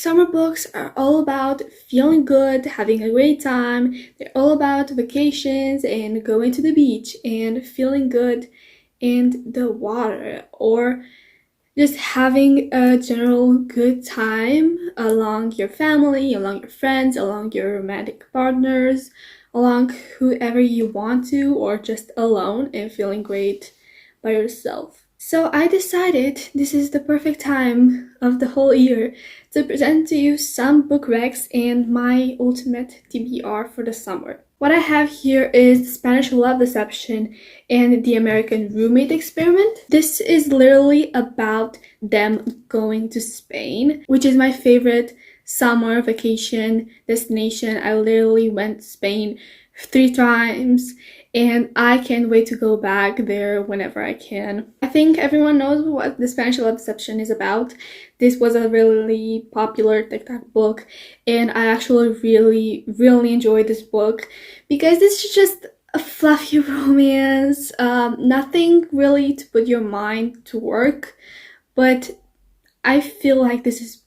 Summer books are all about feeling good, having a great time. They're all about vacations and going to the beach and feeling good in the water, or just having a general good time along your family, along your friends, along your romantic partners, along whoever you want to, or just alone and feeling great by yourself. So I decided this is the perfect time of the whole year to present to you some book recs and my ultimate TBR for the summer. What I have here is Spanish Love Deception and The American Roommate Experiment. This is literally about them going to Spain, which is my favorite summer vacation destination. I literally went to Spain 3 times and I can't wait to go back there whenever I can. I think everyone knows what the Spanish Love Deception is about. This was a really popular TikTok book, and I actually really enjoyed this book because this is just a fluffy romance, nothing really to put your mind to work, but I feel like this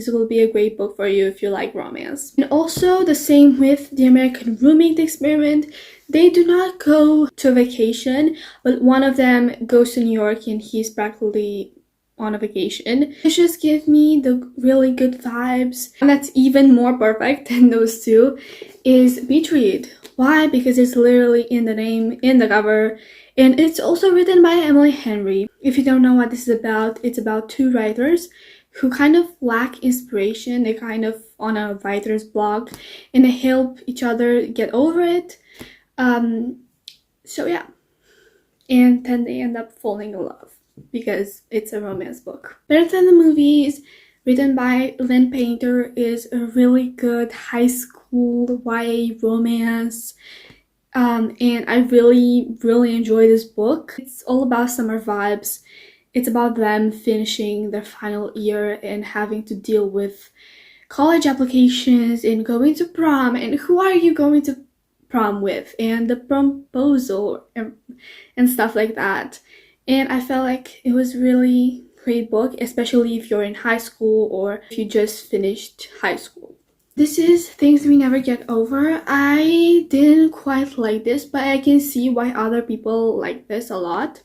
will be a great book for you if you like romance. And also the same with The American Roommate Experiment. They do not go to a vacation, but one of them goes to New York and he's practically on a vacation. It just gives me the really good vibes. And that's even more perfect than those two is Beach Read. Why? Because it's literally in the name, in the cover, and it's also written by Emily Henry. If you don't know what this is about, it's about 2 writers who kind of lack inspiration. They're kind of on a writer's block and they help each other get over it. So yeah, and then they end up falling in love because it's a romance book. Better Than the Movies, written by Lynn Painter, is a really good high school YA romance. And I really enjoy this book. It's all about summer vibes. It's about them finishing their final year and having to deal with college applications and going to prom, and who are you going to prom with, and the proposal and stuff like that. And I felt like it was really great book, especially if you're in high school or if you just finished high school. This is Things We Never Get Over. I didn't quite like this, but I can see why other people like this a lot.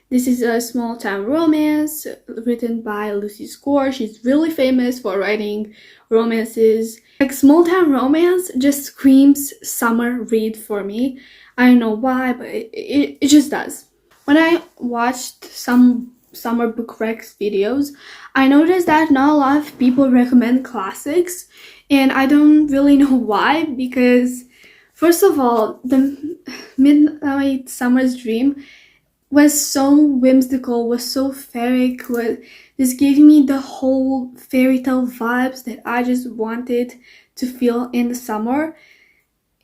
This is a small town romance written by Lucy Score. She's really famous for writing romances. Like, small town romance just screams summer read for me. I don't know why, but it just does. When I watched some summer book recs videos, I noticed that not a lot of people recommend classics, and I don't really know why, because first of all, the Midnight Summer's Dream was so whimsical, was so fairy, just gave me the whole fairy tale vibes that I just wanted to feel in the summer.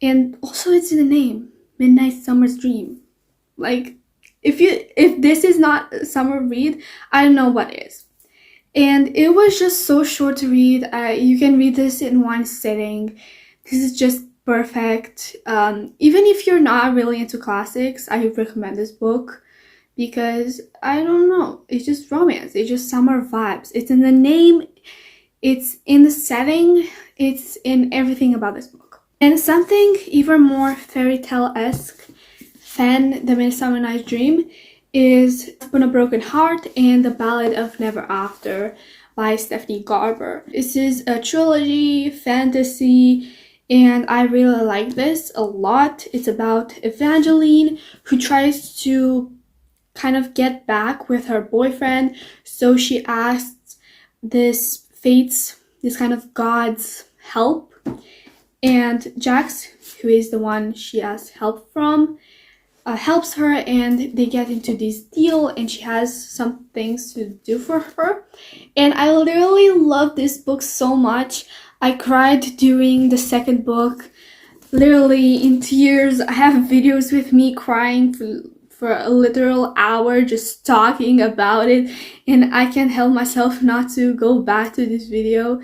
And also it's in the name, Midnight Summer's Dream. Like, if this is not a summer read, I don't know what is. And it was just so short to read. You can read this in one sitting. This is just perfect. Even if you're not really into classics, I recommend this book because, I don't know, it's just romance. It's just summer vibes. It's in the name, it's in the setting, it's in everything about this book. And something even more fairy tale-esque than The Midsummer Night's Dream is On a Broken Heart and The Ballad of Never After by Stephanie Garber. This is a trilogy, fantasy, and I really like this a lot. It's about Evangeline, who tries to kind of get back with her boyfriend, so she asks this kind of God's help, and Jax, who is the one she asks help from, helps her, and they get into this deal, and she has some things to do for her. And I literally love this book so much. I cried during the second book, literally in tears. I have videos with me crying for a literal hour just talking about it, and I can't help myself not to go back to this video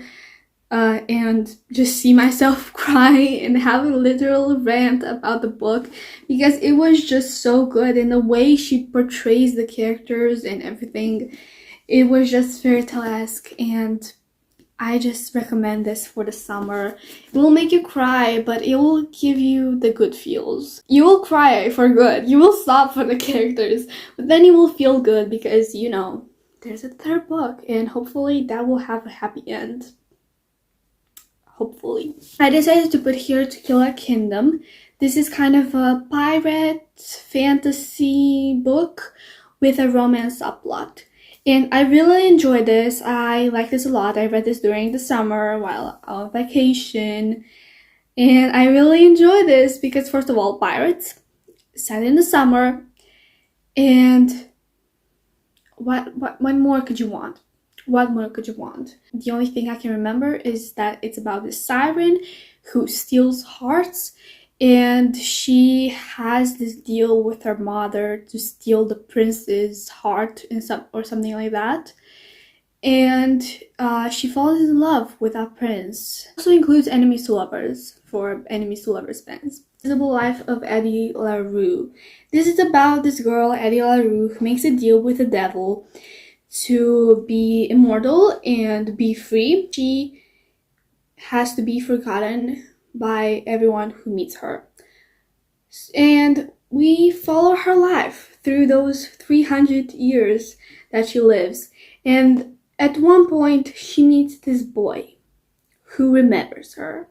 and just see myself cry and have a literal rant about the book, because it was just so good, and the way she portrays the characters and everything, it was just fairy tale-esque, and I just recommend this for the summer. It will make you cry, but it will give you the good feels. You will cry for good. You will sob for the characters, but then you will feel good because, you know, there's a third book and hopefully that will have a happy end. Hopefully. I decided to put here To Kill a Kingdom. This is kind of a pirate fantasy book with a romance subplot. And I really enjoy this. I like this a lot. I read this during the summer while on vacation. And I really enjoy this because, first of all, pirates, set in the summer. And what more could you want? What more could you want? The only thing I can remember is that it's about this siren who steals hearts. And she has this deal with her mother to steal the prince's heart or something like that. And she falls in love with that prince. It also includes Enemies to Lovers for Enemies to Lovers fans. Invisible Life of Eddie LaRue. This is about this girl, Eddie LaRue, who makes a deal with the devil to be immortal and be free. She has to be forgotten by everyone who meets her. And we follow her life through those 300 years that she lives. And at one point, she meets this boy who remembers her.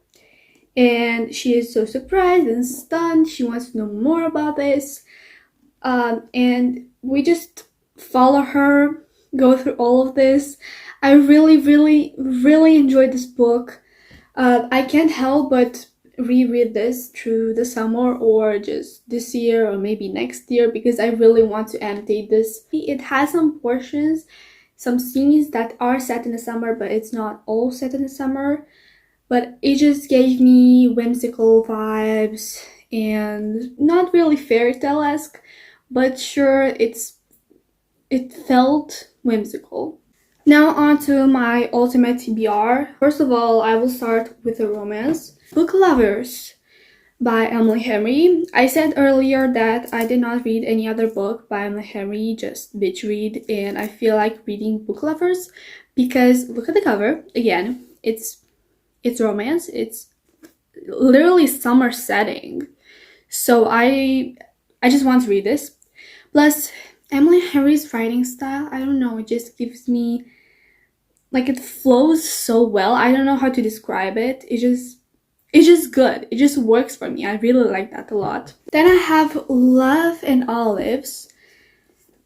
And she is so surprised and stunned. She wants to know more about this. And we just follow her, go through all of this. I really, really, really enjoyed this book. I can't help but reread this through the summer or just this year or maybe next year because I really want to annotate this. It has some portions, some scenes that are set in the summer, but it's not all set in the summer. But it just gave me whimsical vibes and not really fairy tale-esque, but sure, it felt whimsical. Now on to my ultimate TBR. First of all, I will start with a romance. Book Lovers by Emily Henry. I said earlier that I did not read any other book by Emily Henry, just bitch read, and I feel like reading Book Lovers because look at the cover. Again, it's romance. It's literally summer setting. So I just want to read this. Plus, Emily Henry's writing style, I don't know, it just gives me, like, it flows so well. I don't know how to describe it. It's just good. It just works for me. I really like that a lot. Then I have Love and Olives.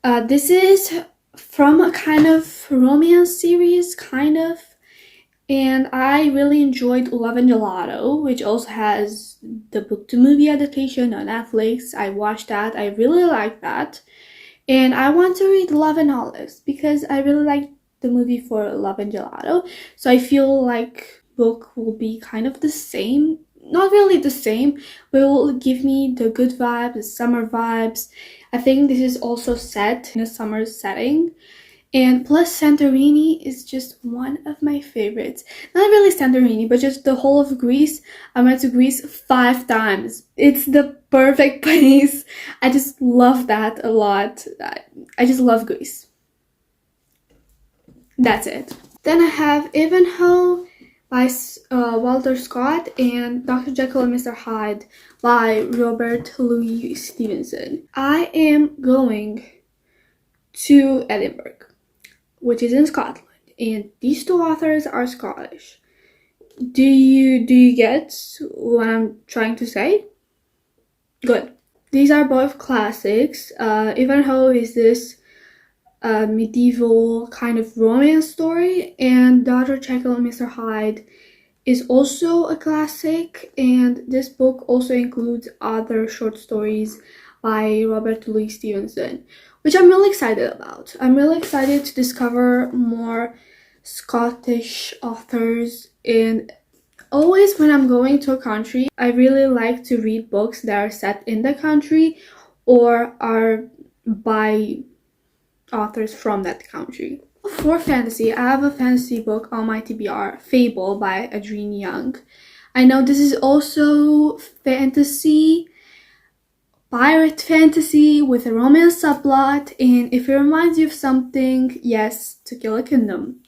This is from a kind of romance series, kind of. And I really enjoyed Love and Gelato, which also has the book-to movie adaptation on Netflix. I watched that. I really liked that. And I want to read Love and Olives because I really like the movie for Love and Gelato. So I feel like book will be kind of the same. Not really the same, but it will give me the good vibes, the summer vibes. I think this is also set in a summer setting. And plus Santorini is just one of my favorites. Not really Santorini, but just the whole of Greece. I went to Greece 5 times. It's the perfect place. I just love that a lot. I just love Greece. That's it. Then I have Ivanhoe by Walter Scott and Dr. Jekyll and Mr. Hyde by Robert Louis Stevenson. I am going to Edinburgh, which is in Scotland, and these two authors are Scottish. Do you get what I'm trying to say? Good. These are both classics. Ivanhoe is this medieval kind of romance story, and Dr. Jekyll and Mr. Hyde is also a classic, and this book also includes other short stories by Robert Louis Stevenson, which I'm really excited about. I'm really excited to discover more Scottish authors, and always when I'm going to a country, I really like to read books that are set in the country or are by authors from that country. For fantasy, I have a fantasy book on my TBR, Fable by Adrienne Young. I know this is also fantasy, pirate fantasy with a romance subplot, and if it reminds you of something, yes, To Kill a Kingdom.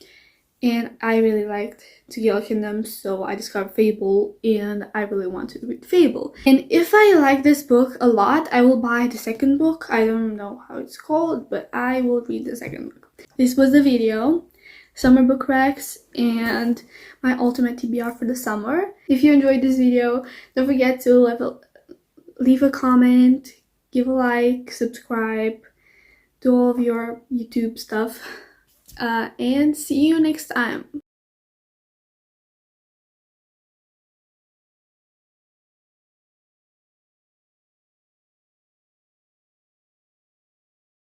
and I really liked To Kill a Kingdom, so I discovered Fable, and I really want to read Fable. And if I like this book a lot, I will buy the second book. I don't know how it's called, but I will read the second book. This was the video, summer book recs, and my ultimate TBR for the summer. If you enjoyed this video, don't forget to leave a comment, give a like, subscribe, do all of your YouTube stuff, and see you next time.